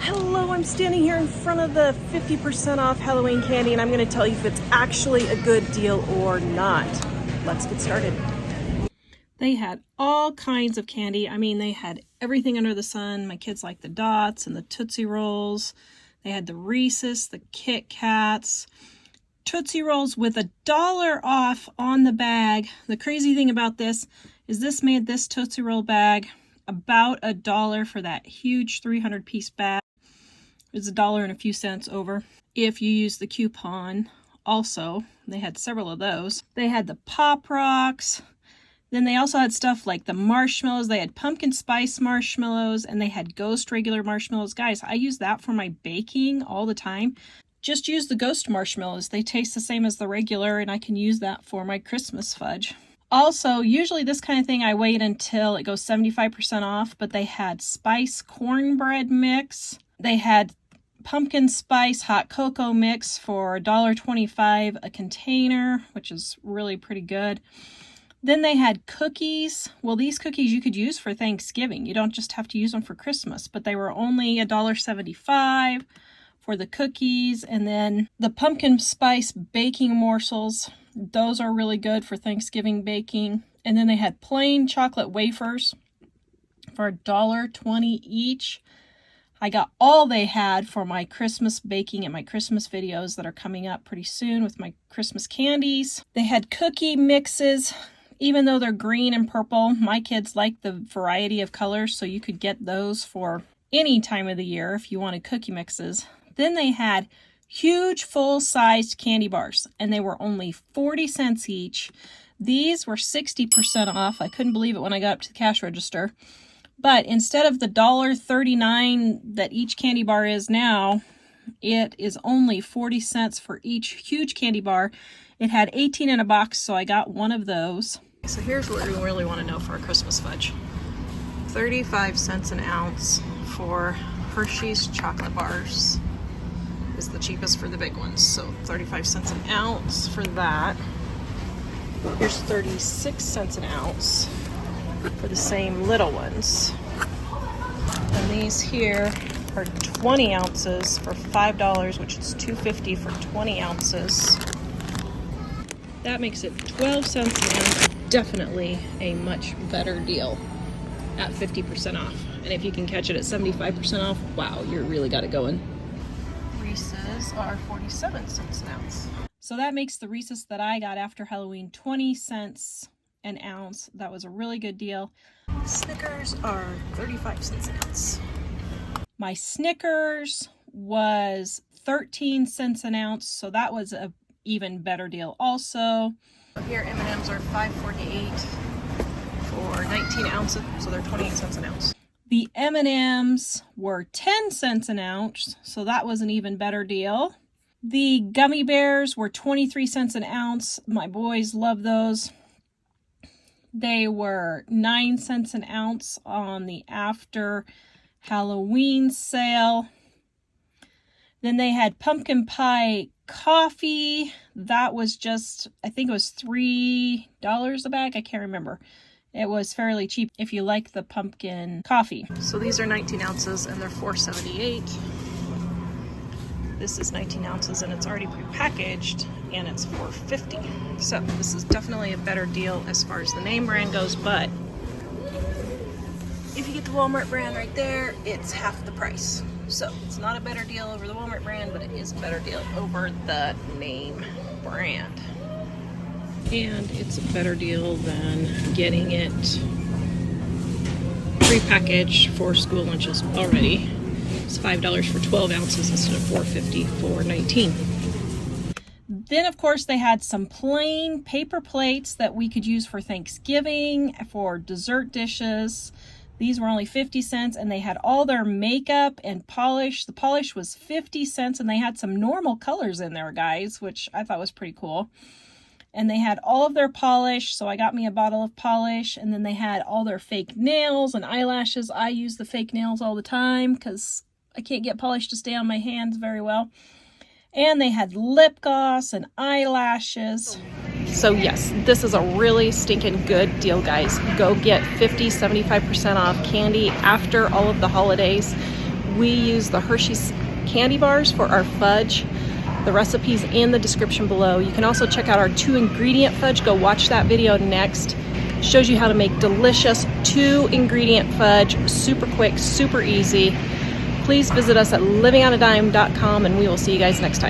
Hello, I'm standing here in front of the 50% off Halloween candy, and I'm going to tell you if it's actually a good deal or not. Let's get started. They had all kinds of candy. I mean, they had everything under the sun. My kids like the Dots and the Tootsie Rolls. They had the Reese's, the Kit Kats, Tootsie Rolls with $1 off on the bag. The crazy thing about this is this made this Tootsie Roll bag about $1 for that huge 300-piece bag. It's $1 and a few cents over if you use the coupon. Also, they had several of those. They had the Pop Rocks. Then they also had stuff like the marshmallows. They had pumpkin spice marshmallows, and they had ghost regular marshmallows. Guys, I use that for my baking all the time. Just use the ghost marshmallows. They taste the same as the regular, and I can use that for my Christmas fudge. Also, usually this kind of thing I wait until it goes 75% off, but they had spice cornbread mix. They had pumpkin spice hot cocoa mix for $1.25 a container, which is really pretty good. Then they had cookies. Well, these cookies you could use for Thanksgiving. You don't just have to use them for Christmas, but they were only $1.75 for the cookies. And then the pumpkin spice baking morsels, those are really good for Thanksgiving baking. And then they had plain chocolate wafers for $1.20 each. I got all they had for my Christmas baking and my Christmas videos that are coming up pretty soon with my Christmas candies. They had cookie mixes. Even though they're green and purple, my kids like the variety of colors, so you could get those for any time of the year if you wanted cookie mixes. Then they had huge full-sized candy bars, and they were only 40 cents each. These were 60% off. I couldn't believe it when I got up to the cash register. But instead of the $1.39 that each candy bar is now, it is only 40 cents for each huge candy bar. It had 18 in a box, so I got one of those. So here's what we really want to know for a Christmas fudge. 35 cents an ounce for Hershey's chocolate bars is the cheapest for the big ones. So 35 cents an ounce for that. Here's 36 cents an ounce for the same little ones. And these here are 20 ounces for $5, which is $2.50 for 20 ounces. That makes it 12 cents an ounce. Definitely a much better deal at 50% off. And if you can catch it at 75% off, wow, you really got it going. Reese's are 47 cents an ounce. So that makes the Reese's that I got after Halloween 20 cents an ounce. That was a really good deal. Snickers are 35 cents an ounce. My Snickers was 13 cents an ounce, so that was a even better deal also. Here M&Ms are $5.48 for 19 ounces, so they're 28 cents an ounce. The M&Ms were 10 cents an ounce, so that was an even better deal. The gummy bears were 23 cents an ounce. My boys love those. They were 9 cents an ounce on the after Halloween sale. Then they had pumpkin pie coffee. That was just, I think it was $3 a bag. I can't remember. It was fairly cheap if you like the pumpkin coffee. So these are 19 ounces and they're $4.78. This is 19 ounces and it's already prepackaged and it's $4.50. So this is definitely a better deal as far as the name brand goes, but if you get the Walmart brand right there, it's half the price. So it's not a better deal over the Walmart brand, but it is a better deal over the name brand. And it's a better deal than getting it prepackaged for school lunches already. It's $5 for 12 ounces instead of $4.50 for 19. Then, of course, they had some plain paper plates that we could use for Thanksgiving, for dessert dishes. These were only 50 cents, and they had all their makeup and polish. The polish was 50 cents, and they had some normal colors in there, guys, which I thought was pretty cool. And they had all of their polish, so I got me a bottle of polish. And then they had all their fake nails and eyelashes. I use the fake nails all the time because I can't get polish to stay on my hands very well. And they had lip gloss and eyelashes. So yes, this is a really stinking good deal, guys. Go get 50, 75% off candy after all of the holidays. We use the Hershey's candy bars for our fudge. The recipe's in the description below. You can also check out our 2-ingredient fudge. Go watch that video next. Shows you how to make delicious 2-ingredient fudge. Super quick, super easy. Please visit us at livingonadime.com, and we will see you guys next time.